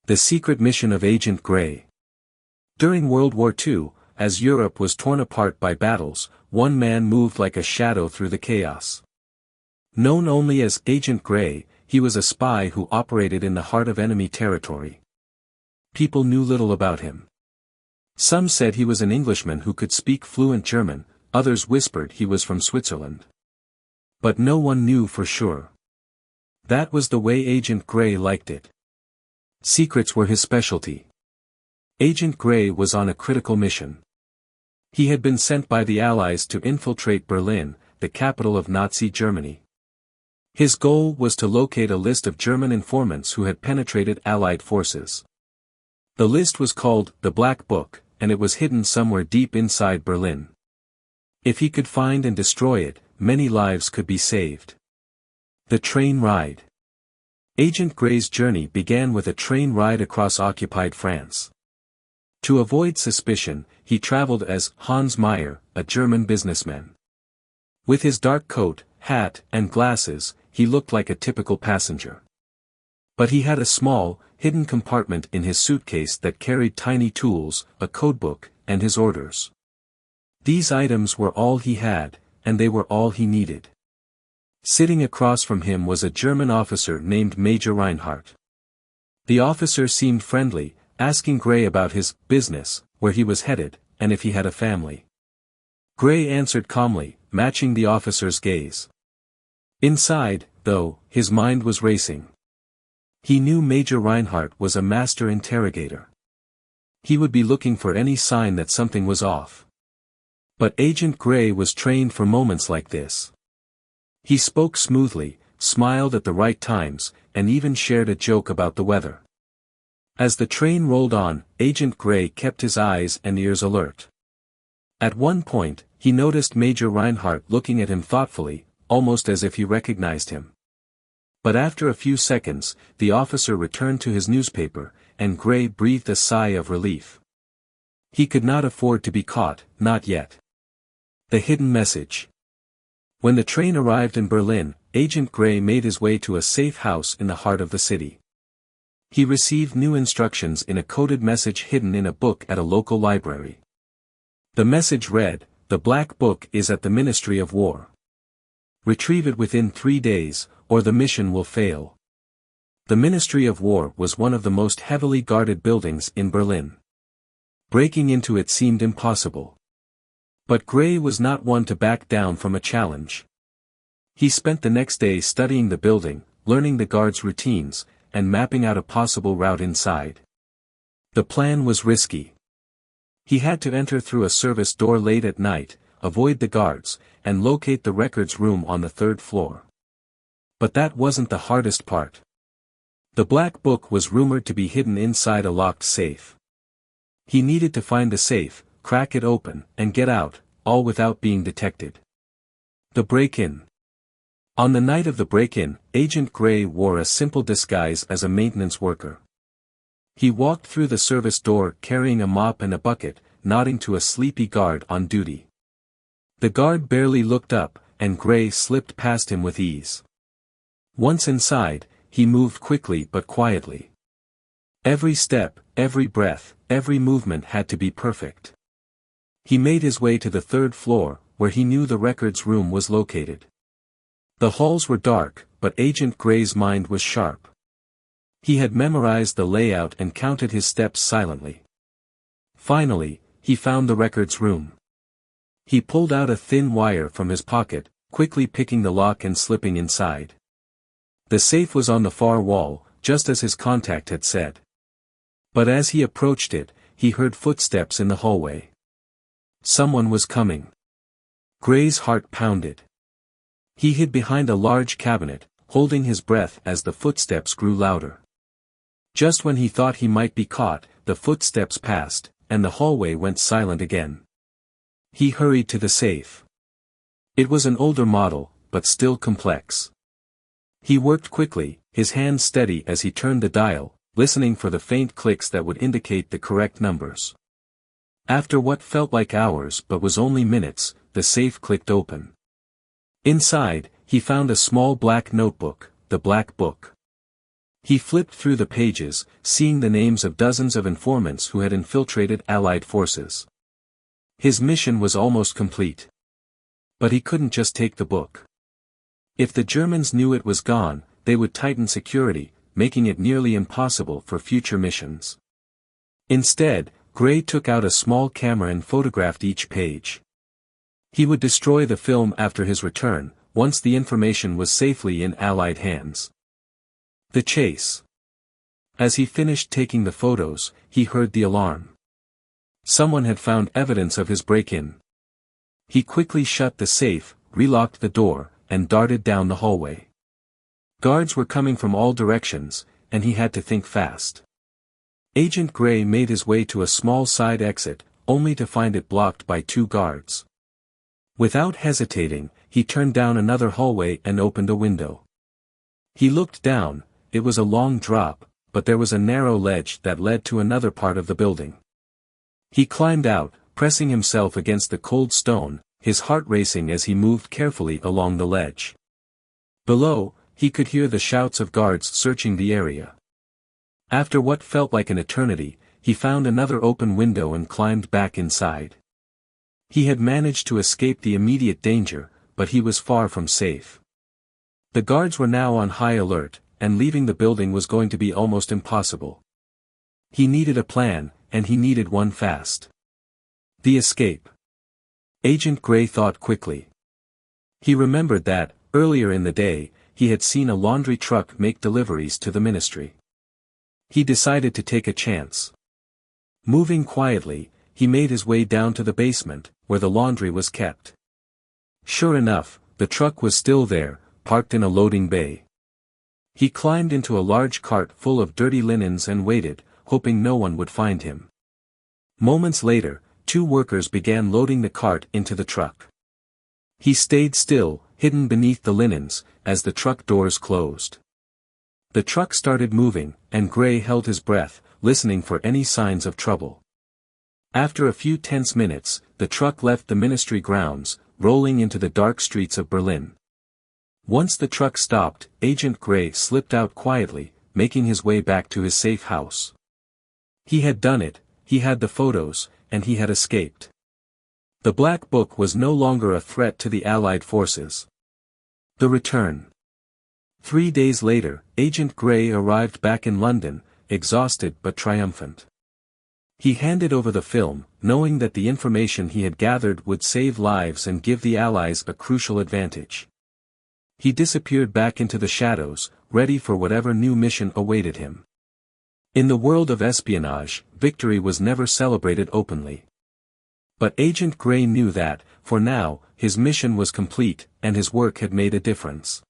The Secret Mission of Agent Grey. During World War II, as Europe was torn apart by battles, one man moved like a shadow through the chaos. Known only as Agent Grey, he was a spy who operated in the heart of enemy territory. People knew little about him. Some said he was an Englishman who could speak fluent German, others whispered he was from Switzerland. But no one knew for sure. That was the way Agent Grey liked it. Secrets were his specialty. Agent Grey was on a critical mission. He had been sent by the Allies to infiltrate Berlin, the capital of Nazi Germany. His goal was to locate a list of German informants who had penetrated Allied forces. The list was called the Black Book, and it was hidden somewhere deep inside Berlin. If he could find and destroy it, many lives could be saved. The train ride. Agent Grey's journey began with a train ride across occupied France. To avoid suspicion, he traveled as Hans Meyer, a German businessman. With his dark coat, hat, and glasses, he looked like a typical passenger. But he had a small, hidden compartment in his suitcase that carried tiny tools, a codebook, and his orders. These items were all he had, and they were all he needed. Sitting across from him was a German officer named Major Reinhardt. The officer seemed friendly, asking Grey about his business, where he was headed, and if he had a family. Grey answered calmly, matching the officer's gaze. Inside, though, his mind was racing. He knew Major Reinhardt was a master interrogator. He would be looking for any sign that something was off. But Agent Grey was trained for moments like this. He spoke smoothly, smiled at the right times, and even shared a joke about the weather. As the train rolled on, Agent Grey kept his eyes and ears alert. At one point, he noticed Major Reinhardt looking at him thoughtfully, almost as if he recognized him. But after a few seconds, the officer returned to his newspaper, and Grey breathed a sigh of relief. He could not afford to be caught, not yet. The hidden message. When the train arrived in Berlin, Agent Grey made his way to a safe house in the heart of the city. He received new instructions in a coded message hidden in a book at a local library. The message read, "The Black Book is at the Ministry of War. Retrieve it within 3 days, or the mission will fail." The Ministry of War was one of the most heavily guarded buildings in Berlin. Breaking into it seemed impossible. But Grey was not one to back down from a challenge. He spent the next day studying the building, learning the guards' routines, and mapping out a possible route inside. The plan was risky. He had to enter through a service door late at night, avoid the guards, and locate the records room on the 3rd floor. But that wasn't the hardest part. The Black Book was rumored to be hidden inside a locked safe. He needed to find the safe, crack it open, and get out, all without being detected. The break-in. On the night of the break-in, Agent Grey wore a simple disguise as a maintenance worker. He walked through the service door carrying a mop and a bucket, nodding to a sleepy guard on duty. The guard barely looked up, and Grey slipped past him with ease. Once inside, he moved quickly but quietly. Every step, every breath, every movement had to be perfect. He made his way to the 3rd floor, where he knew the records room was located. The halls were dark, but Agent Grey's mind was sharp. He had memorized the layout and counted his steps silently. Finally, he found the records room. He pulled out a thin wire from his pocket, quickly picking the lock and slipping inside. The safe was on the far wall, just as his contact had said. But as he approached it, he heard footsteps in the hallway. Someone was coming. Grey's heart pounded. He hid behind a large cabinet, holding his breath as the footsteps grew louder. Just when he thought he might be caught, the footsteps passed, and the hallway went silent again. He hurried to the safe. It was an older model, but still complex. He worked quickly, his hands steady as he turned the dial, listening for the faint clicks that would indicate the correct numbers. After what felt like hours but was only minutes, the safe clicked open. Inside, he found a small black notebook, the Black Book. He flipped through the pages, seeing the names of dozens of informants who had infiltrated Allied forces. His mission was almost complete. But he couldn't just take the book. If the Germans knew it was gone, they would tighten security, making it nearly impossible for future missions. Instead, Gray took out a small camera and photographed each page. He would destroy the film after his return, once the information was safely in Allied hands. The chase. As he finished taking the photos, he heard the alarm. Someone had found evidence of his break-in. He quickly shut the safe, relocked the door, and darted down the hallway. Guards were coming from all directions, and he had to think fast. Agent Gray made his way to a small side exit, only to find it blocked by 2 guards. Without hesitating, he turned down another hallway and opened a window. He looked down. It was a long drop, but there was a narrow ledge that led to another part of the building. He climbed out, pressing himself against the cold stone, his heart racing as he moved carefully along the ledge. Below, he could hear the shouts of guards searching the area. After what felt like an eternity, he found another open window and climbed back inside. He had managed to escape the immediate danger, but he was far from safe. The guards were now on high alert, and leaving the building was going to be almost impossible. He needed a plan, and he needed one fast. The escape. Agent Gray thought quickly. He remembered that, earlier in the day, he had seen a laundry truck make deliveries to the ministry. He decided to take a chance. Moving quietly, he made his way down to the basement, where the laundry was kept. Sure enough, the truck was still there, parked in a loading bay. He climbed into a large cart full of dirty linens and waited, hoping no one would find him. Moments later, 2 workers began loading the cart into the truck. He stayed still, hidden beneath the linens, as the truck doors closed. The truck started moving, and Gray held his breath, listening for any signs of trouble. After a few tense minutes, the truck left the ministry grounds, rolling into the dark streets of Berlin. Once the truck stopped, Agent Gray slipped out quietly, making his way back to his safe house. He had done it, he had the photos, and he had escaped. The Black Book was no longer a threat to the Allied forces. The return. 3 days later, Agent Gray arrived back in London, exhausted but triumphant. He handed over the film, knowing that the information he had gathered would save lives and give the Allies a crucial advantage. He disappeared back into the shadows, ready for whatever new mission awaited him. In the world of espionage, victory was never celebrated openly. But Agent Gray knew that, for now, his mission was complete, and his work had made a difference.